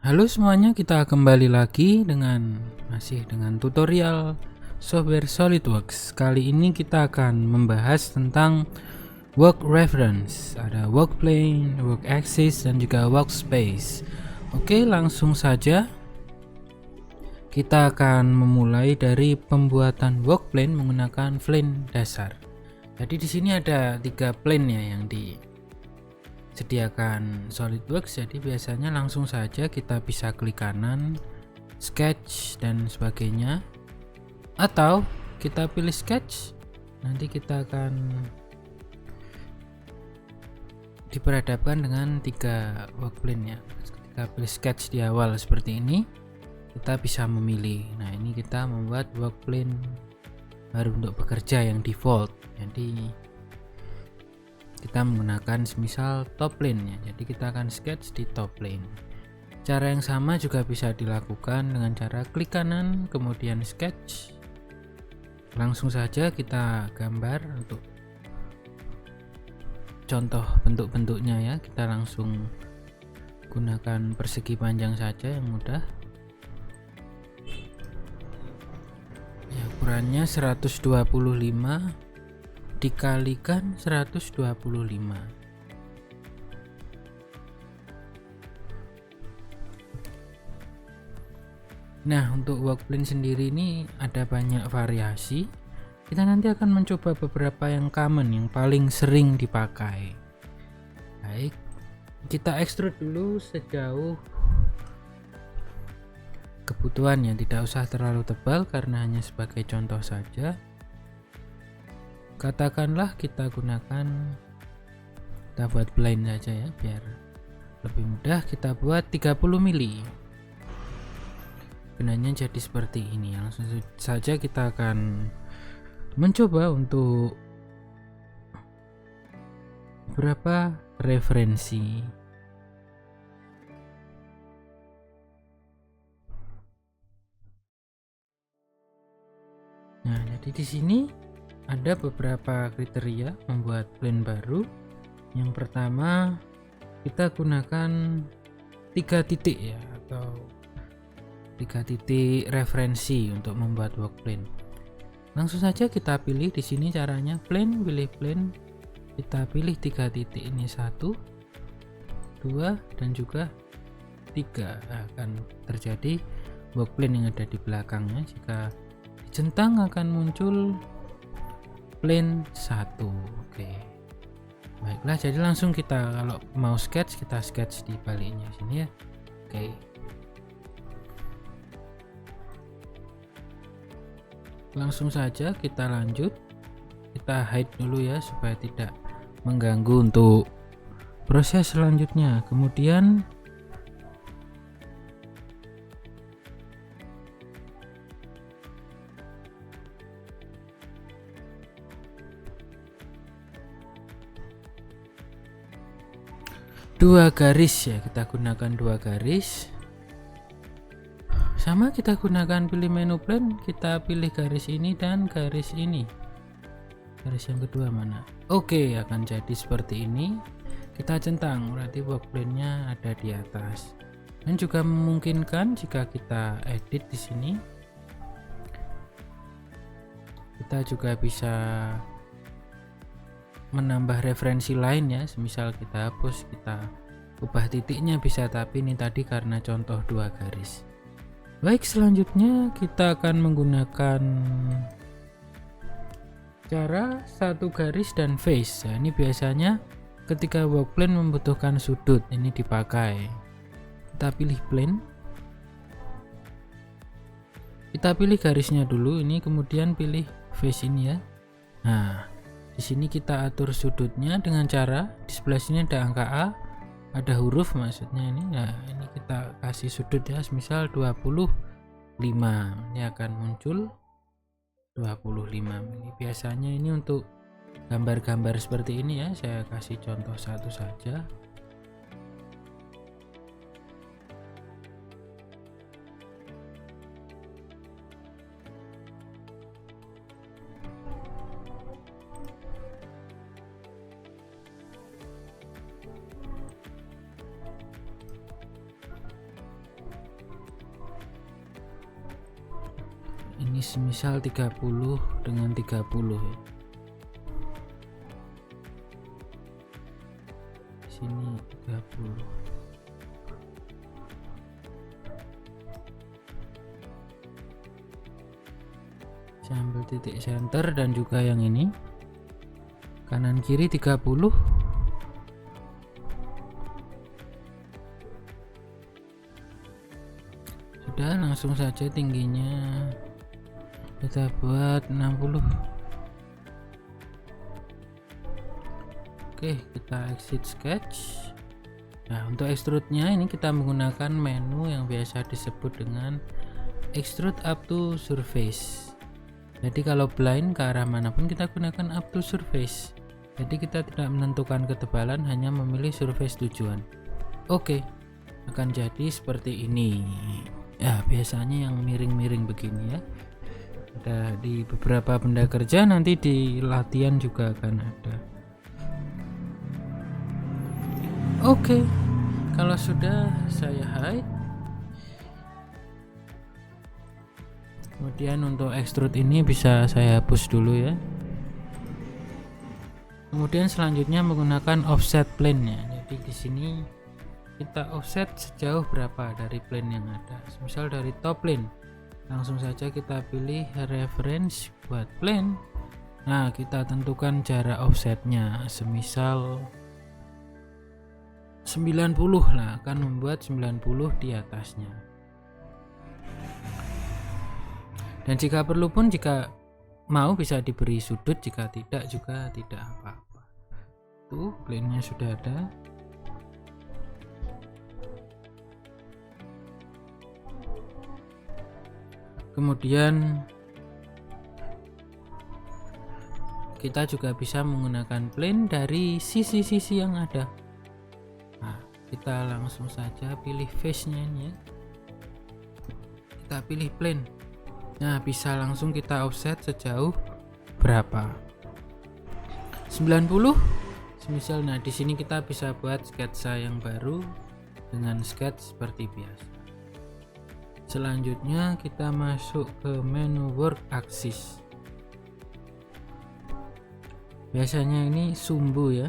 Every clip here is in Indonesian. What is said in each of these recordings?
Halo semuanya, kita kembali lagi masih dengan tutorial software SolidWorks. Kali ini kita akan membahas tentang work reference. Ada work plane, work axis, dan juga workspace. Oke, langsung saja. Kita akan memulai dari pembuatan work plane menggunakan plane dasar. Jadi di sini ada 3 plane ya yang disediakan SolidWorks. Jadi biasanya langsung saja kita bisa klik kanan, sketch dan sebagainya, atau kita pilih sketch. Nanti kita akan diperhadapkan dengan 3 work plane ya. Ketika pilih sketch di awal seperti ini, kita bisa memilih. Nah, ini kita membuat work plane baru untuk bekerja yang default. Jadi kita menggunakan semisal top plane ya. Jadi kita akan sketch di top plane. Cara yang sama juga bisa dilakukan dengan cara klik kanan kemudian sketch. Langsung saja kita gambar untuk contoh bentuk-bentuknya ya. Kita langsung gunakan persegi panjang saja yang mudah. Ya, ukurannya 125 dikalikan 125. Nah, untuk work plane sendiri ini ada banyak variasi. Kita nanti akan mencoba beberapa yang common, yang paling sering dipakai. Baik, kita extrude dulu sejauh kebutuhannya, tidak usah terlalu tebal karena hanya sebagai contoh saja. Katakanlah kita buat plane saja ya, biar lebih mudah. Kita buat 30 mili. Benarnya jadi seperti ini. Langsung saja kita akan mencoba untuk beberapa referensi. Nah, jadi di sini ada beberapa kriteria membuat plane baru. Yang pertama, kita gunakan 3 titik ya, atau 3 titik referensi untuk membuat work plane. Langsung saja kita pilih di sini caranya plane, pilih plane. Kita pilih 3 titik ini, 1, 2, dan juga 3. Akan terjadi work plane yang ada di belakangnya. Jika centang akan muncul plane 1. Oke. Baiklah, jadi langsung kita kalau mau sketch, kita sketch di baliknya sini ya. Oke. Langsung saja kita lanjut. Kita hide dulu ya supaya tidak mengganggu untuk proses selanjutnya. Kemudian dua garis ya, kita gunakan 2 garis. Sama kita gunakan pilih menu plane, kita pilih garis ini dan garis ini. Garis yang kedua mana? Oke, akan jadi seperti ini. Kita centang, berarti work plane-nya ada di atas. Dan juga memungkinkan jika kita edit di sini, kita juga bisa menambah referensi lain ya. Semisal kita hapus, kita ubah titiknya bisa, tapi ini tadi karena contoh 2 garis. Baik, selanjutnya kita akan menggunakan cara 1 garis dan face. Nah, ini biasanya ketika work plane membutuhkan sudut, ini dipakai. Kita pilih plane, kita pilih garisnya dulu ini, kemudian pilih face ini ya. Nah, di sini kita atur sudutnya dengan cara di sebelah sini ada angka A, ada huruf maksudnya ini. Nah, ini kita kasih sudut ya, misal 25. Ini akan muncul 25 mili. Biasanya ini untuk gambar-gambar seperti ini ya, saya kasih contoh satu saja. Ini semisal 30 dengan 30 ya. Sini 30. Saya ambil titik center dan juga yang ini. Kanan kiri 30. Sudah, langsung saja tingginya kita buat 60. Oke, kita exit sketch. Nah, untuk extrude-nya ini kita menggunakan menu yang biasa disebut dengan extrude up to surface. Jadi kalau blind ke arah manapun kita gunakan up to surface. Jadi kita tidak menentukan ketebalan, hanya memilih surface tujuan. Oke, akan jadi seperti ini. Ya, biasanya yang miring-miring begini ya. Ada di beberapa benda kerja, nanti di latihan juga akan ada. Oke, kalau sudah saya hide. Kemudian untuk extrude ini bisa saya hapus dulu ya. Kemudian selanjutnya menggunakan offset plane ya. Jadi di sini kita offset sejauh berapa dari plane yang ada. Misal dari top plane, langsung saja kita pilih reference buat plane. Nah, kita tentukan jarak offsetnya, semisal 90 lah, akan membuat 90 di atasnya. Dan jika perlu pun, jika mau bisa diberi sudut, jika tidak juga tidak apa-apa. Tuh, plane-nya sudah ada. Kemudian kita juga bisa menggunakan plane dari sisi-sisi yang ada. Nah, kita langsung saja pilih face-nya ini ya. Kita pilih plane. Nah, bisa langsung kita offset sejauh berapa? 90. Semisal, nah di sini kita bisa buat sketsa yang baru dengan sketch seperti biasa. Selanjutnya kita masuk ke menu work axis. Biasanya ini sumbu ya.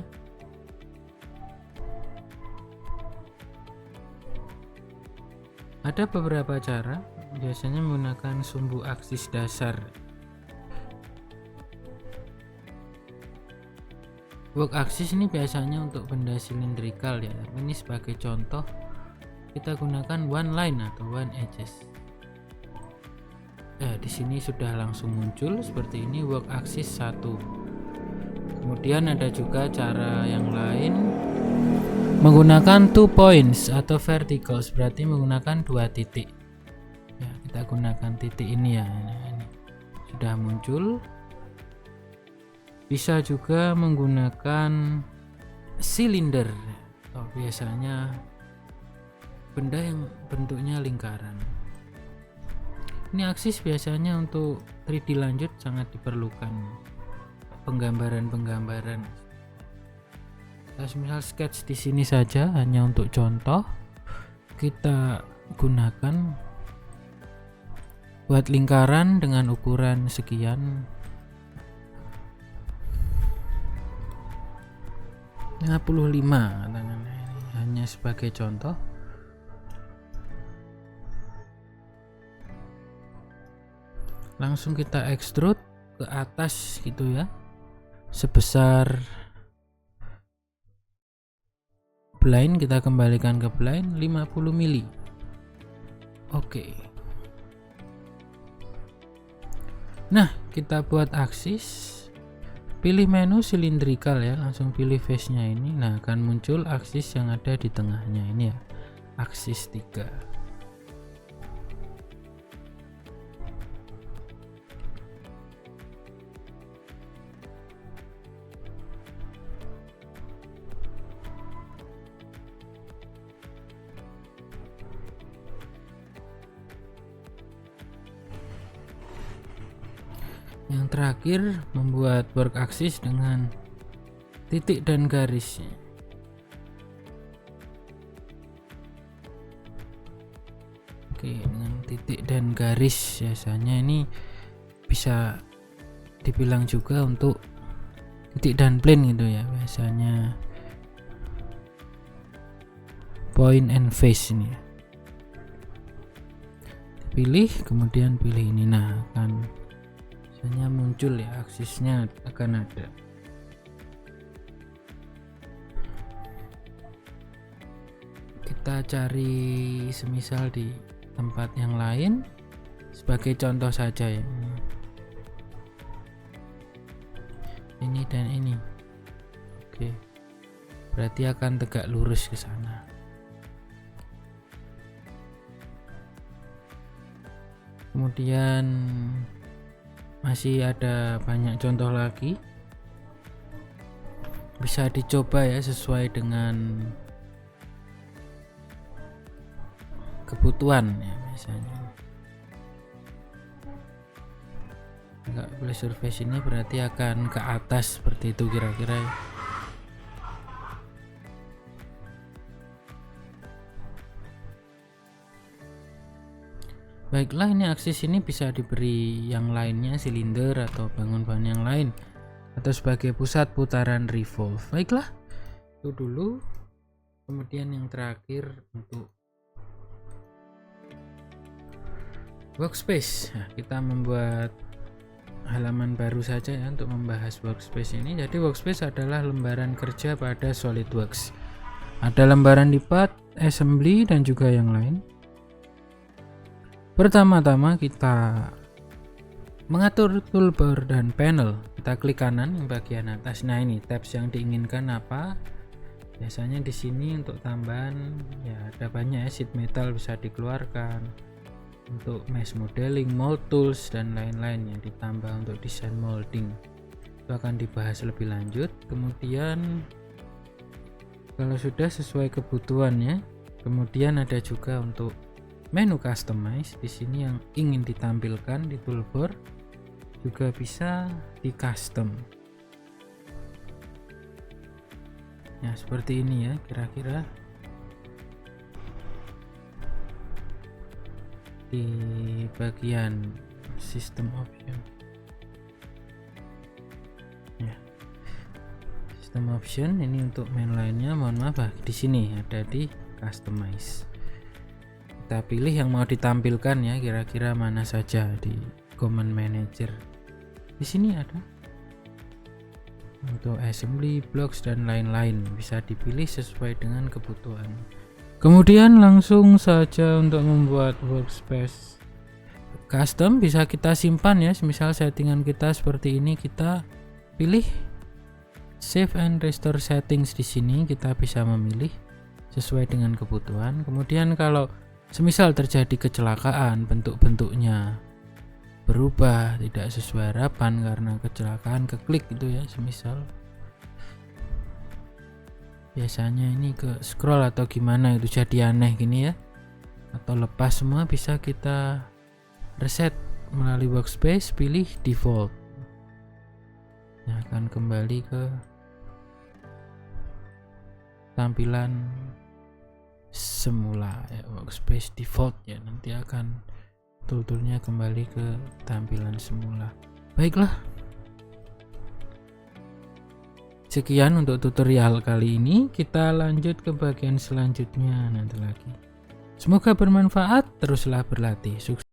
Ada beberapa cara, biasanya menggunakan sumbu aksis dasar. Work axis ini biasanya untuk benda silindrikal ya. Ini sebagai contoh kita gunakan one line atau one edges. Di sini sudah langsung muncul seperti ini work axis 1. Kemudian ada juga cara yang lain menggunakan 2 points atau verticals, berarti menggunakan 2 titik. Ya, kita gunakan titik ini ya. Nah, ini sudah muncul. Bisa juga menggunakan silinder. Biasanya benda yang bentuknya lingkaran. Ini aksis biasanya untuk 3D lanjut sangat diperlukan. Penggambaran. Misal sketch di sini saja hanya untuk contoh, kita gunakan buat lingkaran dengan ukuran sekian, 55 hanya sebagai contoh. Langsung kita extrude ke atas gitu ya, sebesar blind, kita kembalikan ke blind 50 mili. Oke. Nah, kita buat aksis. Pilih menu silindrikal ya, langsung pilih face-nya ini. Nah, akan muncul aksis yang ada di tengahnya ini ya. Aksis 3. Yang terakhir, membuat work axis dengan titik dan garisnya. Oke, dengan titik dan garis biasanya ini bisa dibilang juga untuk titik dan plane gitu ya, biasanya point and face ini ya. Pilih, kemudian pilih ini, nah akan biasanya muncul ya, aksisnya akan ada. Kita cari semisal di tempat yang lain sebagai contoh saja ya, ini dan ini. Oke, berarti akan tegak lurus ke sana. Kemudian masih ada banyak contoh lagi, bisa dicoba ya sesuai dengan kebutuhan ya. Misalnya enggak boleh surface ini berarti akan ke atas seperti itu kira-kira ya. Baiklah, ini aksis ini bisa diberi yang lainnya, silinder atau bangun-bangun yang lain, atau sebagai pusat putaran revolve. Baiklah, itu dulu. Kemudian yang terakhir untuk workspace. Nah, kita membuat halaman baru saja ya untuk membahas workspace ini. Jadi workspace adalah lembaran kerja pada SolidWorks. Ada lembaran lipat, assembly, dan juga yang lain. Pertama-tama kita mengatur toolbar dan panel. Kita klik kanan yang bagian atas. Nah, ini tabs yang diinginkan apa? Biasanya di sini untuk tambahan ya ada banyak ya, sheet metal bisa dikeluarkan. Untuk mesh modeling, mold tools, dan lain-lain yang ditambah untuk desain molding. Itu akan dibahas lebih lanjut. Kemudian kalau sudah sesuai kebutuhannya, kemudian ada juga untuk menu customize. Di sini yang ingin ditampilkan di toolbar juga bisa di custom. Nah, seperti ini ya kira-kira. Di bagian system option ya, system option ini untuk menu lainnya, mohon maaf di sini ada di customize. Kita pilih yang mau ditampilkan ya, kira-kira mana saja di command manager. Di sini ada untuk assembly, blocks, dan lain-lain, bisa dipilih sesuai dengan kebutuhan. Kemudian langsung saja untuk membuat workspace custom bisa kita simpan ya. Misal settingan kita seperti ini, kita pilih save and restore settings. Di sini kita bisa memilih sesuai dengan kebutuhan. Kemudian kalau semisal terjadi kecelakaan, bentuk-bentuknya berubah tidak sesuai harapan karena kecelakaan keklik gitu ya, semisal biasanya ini ke scroll atau gimana itu jadi aneh gini ya, atau lepas semua, bisa kita reset melalui workspace, pilih default. Nah, akan kembali ke tampilan semula ya, workspace default ya, nanti akan toolnya kembali ke tampilan semula. Baiklah, sekian untuk tutorial kali ini. Kita lanjut ke bagian selanjutnya nanti lagi. Semoga bermanfaat, teruslah berlatih. Sukses.